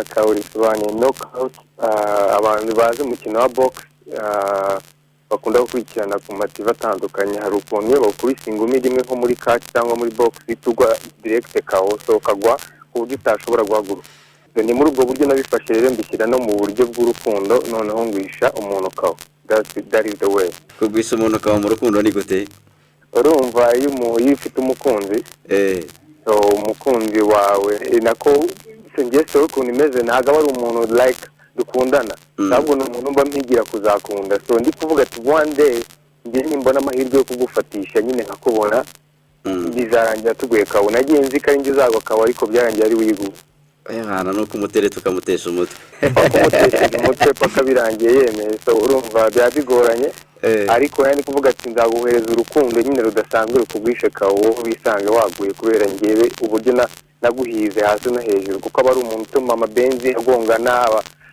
Kauri sobanye knockout abantu bazi umukino wa box bakunda gukurikirana ku mativa atandukanye hari ukuntu iyo bakubise ingumi rimwe nko muri catch cyangwa muri box bitugwa direct KO so kagwa ku buryo utashobora guhaguruka. Ni muri ubwo buryo nabifashe rero mbishyira no mu buryo bw'urukundo noneho ngwisha umuntu KO. That is the way. Kugwisha umuntu KO mu rukundo ni gute? Urumva iyo ufite umukunzi so umukunzi wawe nako sinjye ukuntu imeze ntago ari umuntu like dukundana ntabwo n'umuntu mba mpigira kuzakunda so ndi kuvuga ati one day ngiye nimbona amahirwe yo kugufatisha nyine nkakubona bizarangira tuguye KO nagiye nzi ko ari njye uzagwa KO ariko byarangiye ari wigu ayana no kumutereta ukamutesha umutwe umutwe paka birangiye yemeye so urumva byabigoranye ariko yani kuvuga ati nzaguhereza urukundo nyine rudasanzwe rukugwishe KO bisange waguye kubera ngewe uburyo naguhize hasi no hejuru kuko aba ari umuntu utuma amabenzi agongana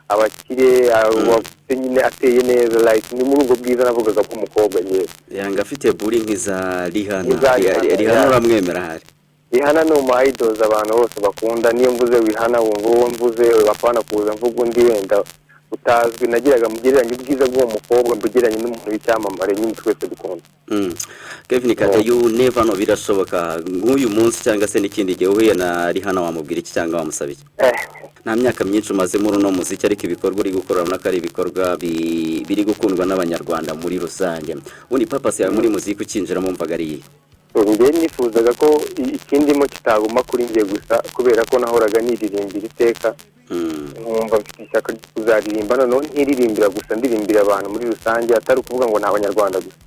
abakire abafite nyine ateye neza like ni muri ubwo bwiza navugaga ko umukobwa nyewe yanga afite buri nkiza Rihana uramwemera hari Rihana no mu idols abantu bose bakunda niyo mvuze Rihana wumva mvuze bapana kuza mvuga undi wenda utazwi nagiraga mugereranye ubwiza bw'uwo mukobwa mbugeranye n'umuntu w'icyamamare nyine twese dukunda Kevin Kade you never know birashoboka nk'uyu munsi cyangwa se n'ikindi gihe uhuye na Rihana wamubwira iki cyangwa wamusaba iki nta myaka myinshi umaze muri uno muziki ariko ibikorwa uri gukora n'akari ibikorwa biri gukundwa n'abanyarwanda muri rusange ubundi purpose yawe muri muziki ukinjiramo mvaga ari iyi njye nifuzaga ko ikindimo kitaguma kuri njye gusa kubera ko nahoraga niririmbira iteka nkumva mfite ishyaka ryo kuzaririmba noneho ntiririmbira gusa ndirimbira abantu muri rusange atari ukuvuga ngo ni abanyarwanda gusa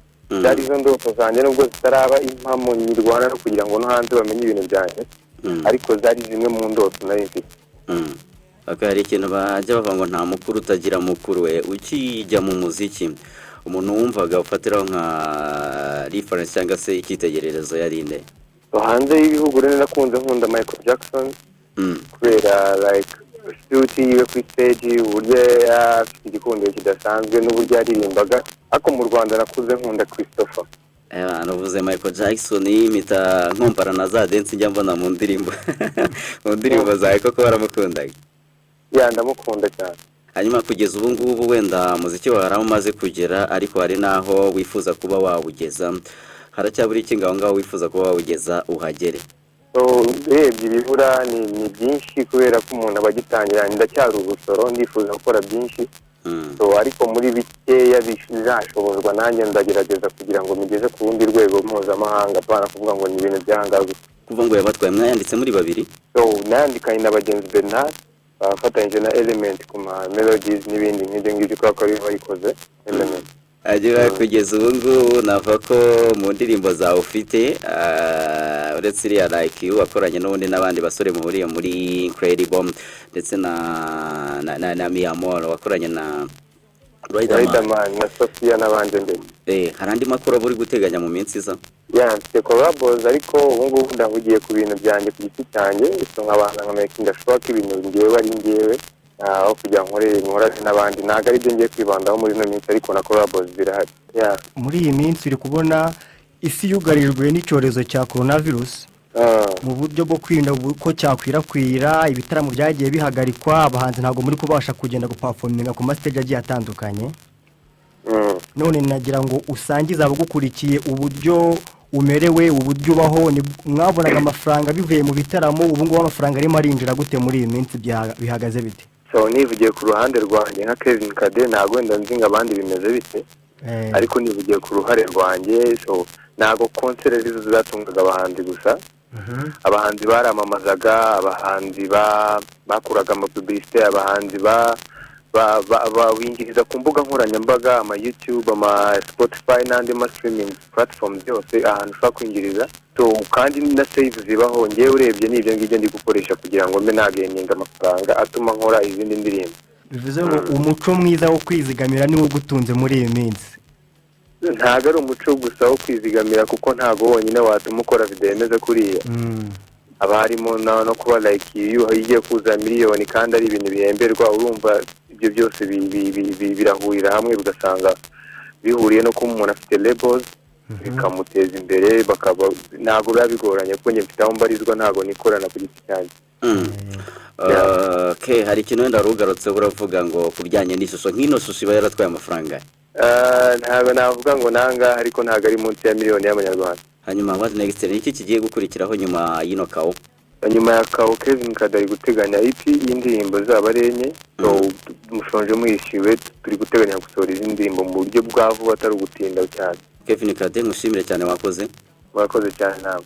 zari izo ndoto zanjye nubwo zitaraba impamo nyirwana no kugira ngo no hanze bamenye ibintu byanjye ariko zari zimwe mu ndoto nari mfite hari ikintu bajya bavuga ngo nta mukuru utagira mukuru we ukijya mu muziki umuntu wumvaga ufatiraho nka reference cyangwa se icyitegererezo yarinde hanze y'ibihugu rero nakunze nkunda Michael Jackson kubera like stuti yiwe kuri stage uburyo afite igikundiro kidasanzwe n'uburyo yaririmbaga ariko mu Rwanda nakuze nkunda Christopher navuze Michael Jackson yimita nkompara na za dance njya mbona mu ndirimbo zawe koko baramukundaga ndamukunda cyane hanyuma kugeza ubu ngubu wenda muziki wawe umaze kugera ariko hari naho wifuza kuba wawugeza haracyabura iki ngaho wifuza kuba wawugeza uhagere urebye ibibura ni byinshi kubera ko umuntu aba agitangira ndacyari urusoro ndifuza gukora byinshi ariko muri bikeya bizashobozwa nanjye ndagerageza kugira ngo migeze ku rundi rwego mpuzamahanga apana kuvuga ngo ni ibintu byangaza kuva ngo yabatwaye mwayanditse muri babiri nayandikanye na bagenzi Bernard bafatanyije na Element ku ma melodies n'ibindi nk'ibyo ngibyo kubera ko aribo bayikoze Element agira kugeza ubu ngubu nava ko mu ndirimbo zawe ufite uretse iriya like you wakoranye n'ubundi n'abandi basore muhuriye muri Incredible ndetse na Miyamoro wakoranye na Riderman na Sofia n'abandi mbere hari andi makuru uri guteganya mu minsi iza mfite collabos ariko ubu ngubu ndahugiye ku bintu byanjye ku giti cyanjye nk'abantu nka making sure ko ibintu ngewe ari ngewe aho kugira nkorane n'abandi ntabwo ari byo ngiye kwibandaho muri ino minsi ariko na collabos zirahari muri iyi minsi uri kubona isi yugarijwe n'icyorezo cya coronavirus mu buryo bwo kwirinda ko cyakwirakwira ibitaramo byagiye bihagarikwa abahanzi ntabwo muri kubasha kugenda guperforminga ku mastage agiye atandukanye none nagira ngo usangize abagukurikiye uburyo umerewe uburyo ubaho mwabonaga amafaranga bivuye mu bitaramo ubu ngubu amafaranga arimo arinjira gute muri iyi minsi bihagaze bite nivugiye ku ruhande rwanjye nka Kevin Kade ntabwo wenda nzi ngo abandi bimeze bite ariko nivugiye ku ruhare rwanjye ntabwo konsere zizo zatungaga abahanzi gusa abahanzi baramamazaga abahanzi bakuraga amapublicité abahanzi binjiriza ku mbuga nkoranyambaga ama YouTube ama Spotify n'andi ma streaming platforms yose ahantu ushobora kwinjiriza kandi na save zibaho ngewe urebye n'ibyo ngibyo ndi gukoresha kugira ngo mbe nageninga amafaranga atuma nkora izindi ndirimbo bivuze ngo umuco mwiza wo kwizigamira niwo gutunze muri iyi minsi ntabwo ari umuco gusa wo kwizigamira kuko ntabwo wonyine watuma ukora video yemeze kuriya aba harimo no kuba like iyo igiye kuza miliyoni kandi ari ibintu bihemberwa urumva ibyo byose birahurira hamwe bigasanga bihuriye no kuba umuntu afite labels bikamuteza imbere bakaba ntago babigoranye kuko njye mfite aho mbarizwa ntago nikorana ku giti cyanjye. Hari ikintu wenda rugarutse uravuga ngo kubijyanye n'ishusho nk'ino shusho iba yaratwaye amafaranga. Ntabwo navuga ngo nanga ariko ntago ari munsi ya miliyoni y'amanyarwanda. Hanyuma what next ni iki kigiye gukurikiraho nyuma y'ino kawo? Nyuma ya kawo Kevin Kadari guteganya EP y'indirimbo zaba ari enye, mushonje mwishyuwe turi guteganya gusohora izi ndirimbo mu buryo bwa vuba atari ugutinda cyane. Kevin Kadari mushimire cyane wakoze cyane nawe.